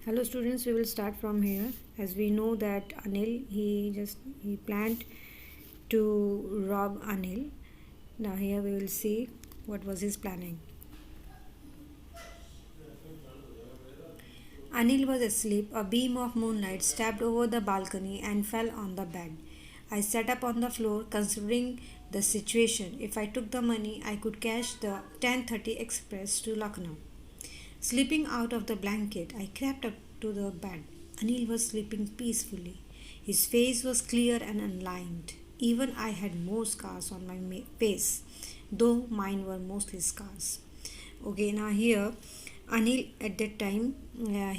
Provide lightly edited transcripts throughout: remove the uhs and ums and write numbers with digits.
Hello students, we will start from here. As we know that Anil, he planned to rob Anil. Now here we will see what was his planning. Anil was asleep. A beam of moonlight stabbed over the balcony and fell on the bed. I sat up on the floor considering the situation. If I took the money, I could catch the 10:30 express to Lucknow. Slipping out of the blanket, I crept up to the bed. Anil was sleeping peacefully. His face was clear and unlined. Even I had more scars on my face, though mine were mostly scars. Okay, now here, Anil at that time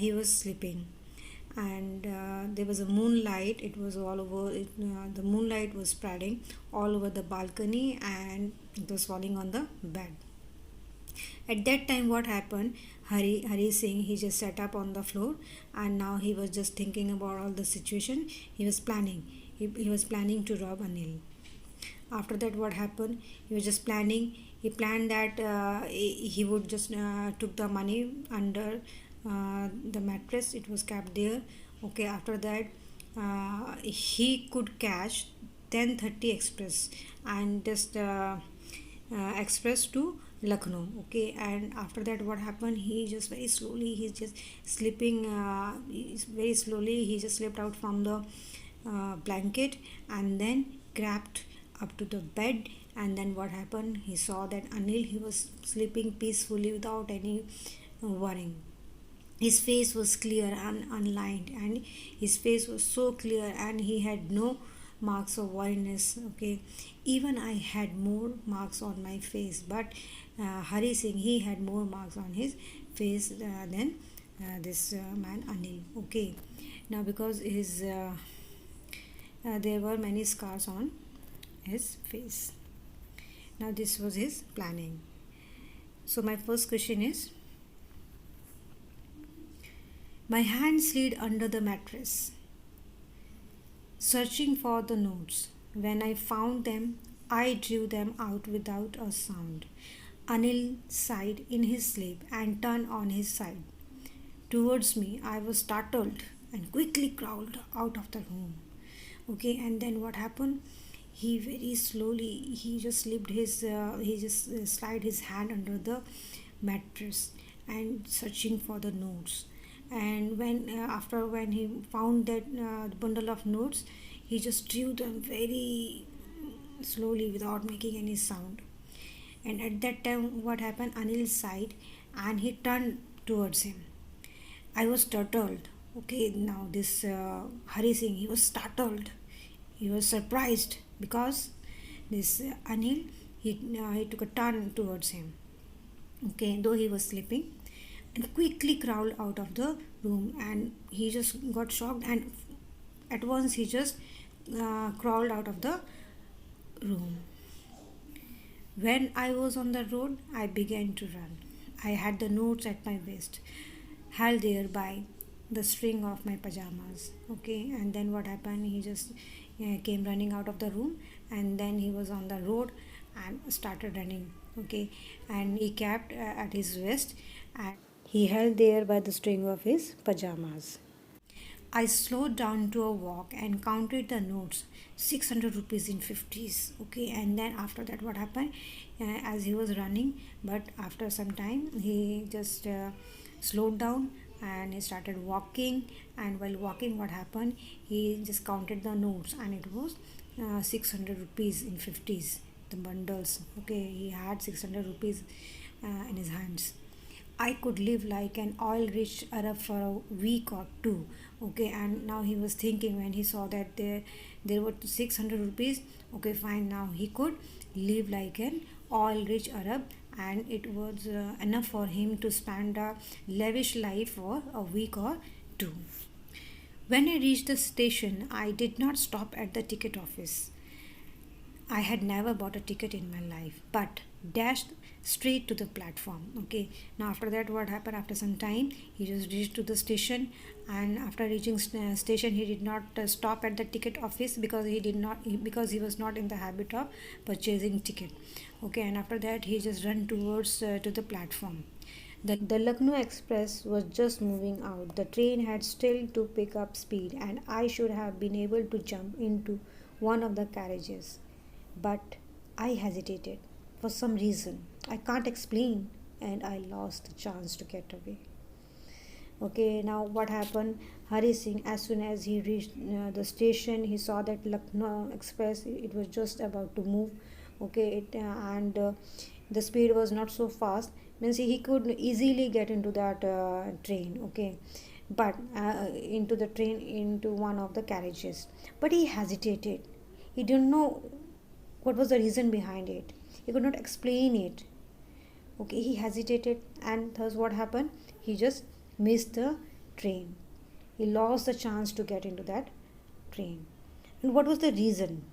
he was sleeping, and there was a moonlight. It was all over. The moonlight was spreading all over the balcony, and it was falling on the bed. At that time, what happened? Hari Singh, he just sat up on the floor, and now he was just thinking about all the situation. He was planning. He was planning to rob Anil. After that, what happened? He was just planning. He planned that he would just took the money under the mattress. It was kept there. Okay. After that, he could catch 10:30 express and just express to Lucknow. Okay, and after that, what happened? He just very slowly, he's just sleeping. Very slowly, he just slipped out from the blanket and then grabbed up to the bed. And then what happened? He saw that Anil, he was sleeping peacefully without any worrying. His face was clear and unlined, and his face was so clear, and he had no marks of whiteness. Okay, even I had more marks on my face, but Hari Singh, he had more marks on his face than this man Anil. Okay, now because there were many scars on his face. Now this was his planning. So my first question is, my hand slid under the mattress, searching for the notes. When I found them, I drew them out without a sound. Anil sighed in his sleep and turned on his side towards me. I was startled and quickly crawled out of the room. Okay, and then what happened? He very slowly, he just slid his hand under the mattress and searching for the notes. And when he found that bundle of notes, he just drew them very slowly without making any sound. And at that time, what happened? Anil sighed and he turned towards him. I was startled. Okay, now this Hari Singh, he was startled. He was surprised because this Anil, he took a turn towards him. Okay, though he was sleeping, and quickly crawled out of the room, and he just got shocked, and at once he just crawled out of the room. When I was on the road, I began to run. I had the notes at my waist, held there by the string of my pajamas. Okay, and then what happened? He just came running out of the room, and then he was on the road and started running. Okay, and he kept at his waist, and he held there by the string of his pajamas. I slowed down to a walk and counted the notes, 600 rupees in 50s. Okay, and then after that, what happened? As he was running, but after some time, he just slowed down and he started walking. And while walking, what happened? He just counted the notes, and it was 600 rupees in 50s, the bundles. Okay, he had 600 rupees in his hands. I could live like an oil rich Arab for a week or two. Okay, and now he was thinking when he saw that there were 600 rupees. Okay, fine, now he could live like an oil rich Arab, and it was enough for him to spend a lavish life for a week or two. When I reached the station, I did not stop at the ticket office. I had never bought a ticket in my life, but dashed straight to the platform. Okay, now after that, what happened? After some time, he just reached to the station, and after reaching station, he did not stop at the ticket office because because he was not in the habit of purchasing ticket. Okay, and after that, he just ran towards to the platform. The Lucknow Express was just moving out. The train had still to pick up speed, and I should have been able to jump into one of the carriages. But I hesitated for some reason. I can't explain, and I lost the chance to get away. Okay, now what happened? Hari Singh, as soon as he reached the station, he saw that Lucknow Express, it was just about to move. Okay, and the speed was not so fast. Means he could easily get into that train. Okay, but into the train, into one of the carriages. But he hesitated. He didn't know what was the reason behind it. He could not explain it. Okay, he hesitated, and thus what happened? He just missed the train. He lost the chance to get into that train. And what was the reason?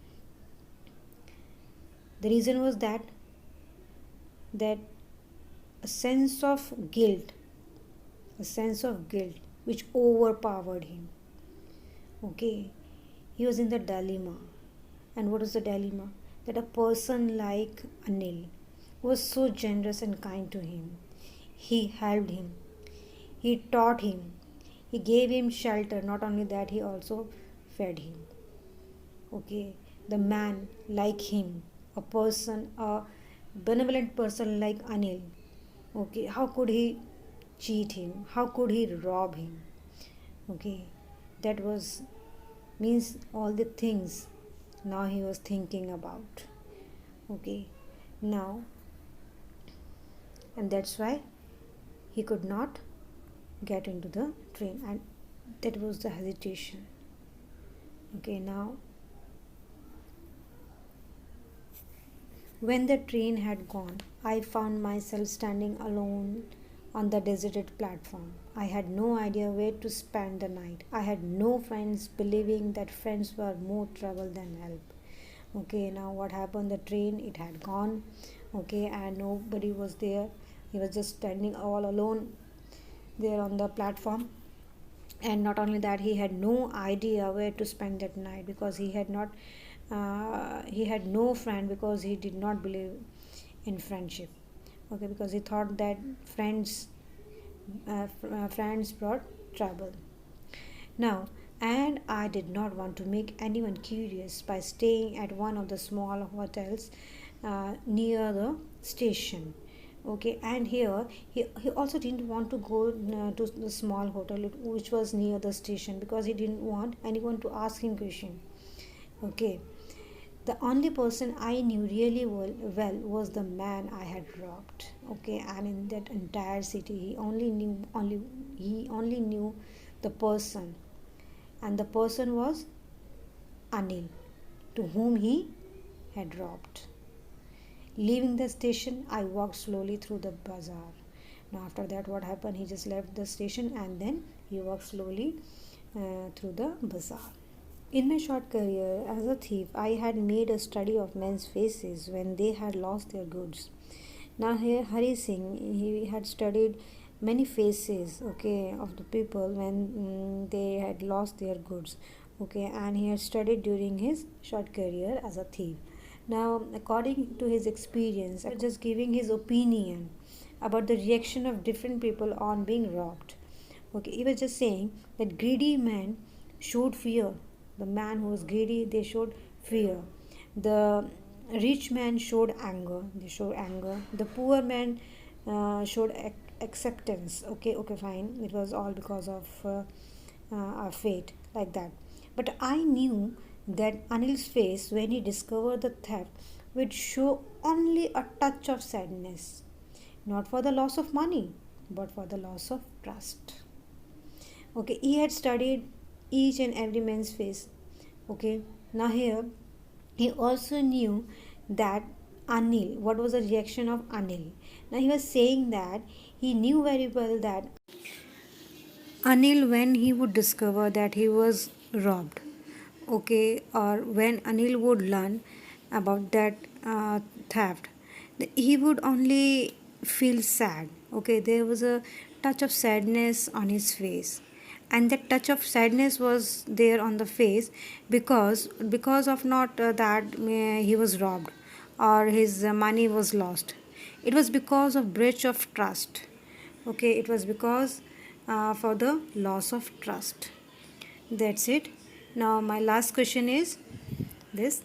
The reason was that a sense of guilt, a sense of guilt which overpowered him. Okay, he was in the dilemma. And what is the dilemma? That a person like Anil was so generous and kind to him. He helped him, he taught him, he gave him shelter. Not only that, he also fed him. Okay, the man like him, a person, a benevolent person like Anil. Okay, how could he cheat him? How could he rob him? Okay, that was means all the things now he was thinking about. Okay, now, and that's why he could not get into the train, and that was the hesitation. Okay, now when the train had gone, I found myself standing alone on the deserted platform. I had no idea where to spend the night. I had no friends, believing that friends were more trouble than help. Okay, now what happened? The train, it had gone. Okay, and nobody was there. He was just standing all alone there on the platform. And not only that, he had no idea where to spend that night, because he had no friend, because he did not believe in friendship. Okay, because he thought that friends brought trouble. Now, and I did not want to make anyone curious by staying at one of the small hotels near the station. Okay, and here he also didn't want to go to the small hotel which was near the station, because he didn't want anyone to ask him question. Okay, the only person I knew really well was the man I had robbed. Okay, and in that entire city, he only knew the person, and the person was Anil, to whom he had robbed. Leaving the station, I walked slowly through the bazaar. Now, after that, what happened? He just left the station, and then he walked slowly through the bazaar. In my short career as a thief, I had made a study of men's faces when they had lost their goods. Now here Hari Singh, he had studied many faces, okay, of the people when they had lost their goods, okay, and he had studied during his short career as a thief. Now, according to his experience, just giving his opinion about the reaction of different people on being robbed. Okay, he was just saying that greedy men showed fear. The man who was greedy, they showed fear. The rich man showed anger. They showed anger. The poor man showed acceptance. Okay, fine. It was all because of our fate, like that. But I knew that Anil's face, when he discovered the theft, would show only a touch of sadness, not for the loss of money, but for the loss of trust. Okay, he had studied each and every man's face. Okay, now here he also knew that Anil, what was the reaction of Anil? Now he was saying that he knew very well that Anil, when he would discover that he was robbed, okay, or when Anil would learn about that theft, he would only feel sad. Okay, there was a touch of sadness on his face, and that touch of sadness was there on the face because of not that he was robbed or his money was lost. It was because of breach of trust. Okay, it was because for the loss of trust. That's it. Now my last question is this: